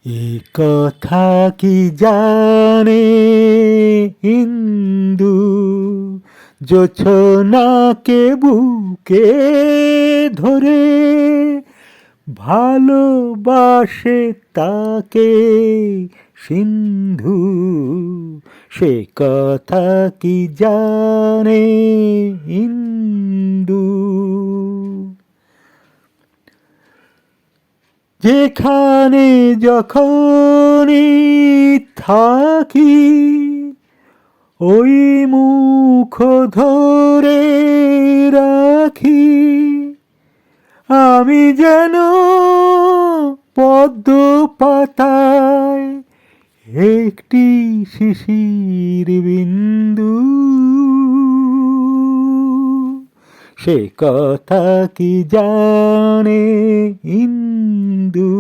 এ কথা কি জানে ইন্দু, জোছনাকে বুকে ধরে ভালোবাসে তাকে সিন্ধু। সে কথা কি জানে ইন্দু। যেখানে যখনই থাকি ওই মুখ ধরে রাখি, আমি যেন পদ্ম পাতায় একটি শিশির বিন্দু। সে কথা কি জানে ইন্দু।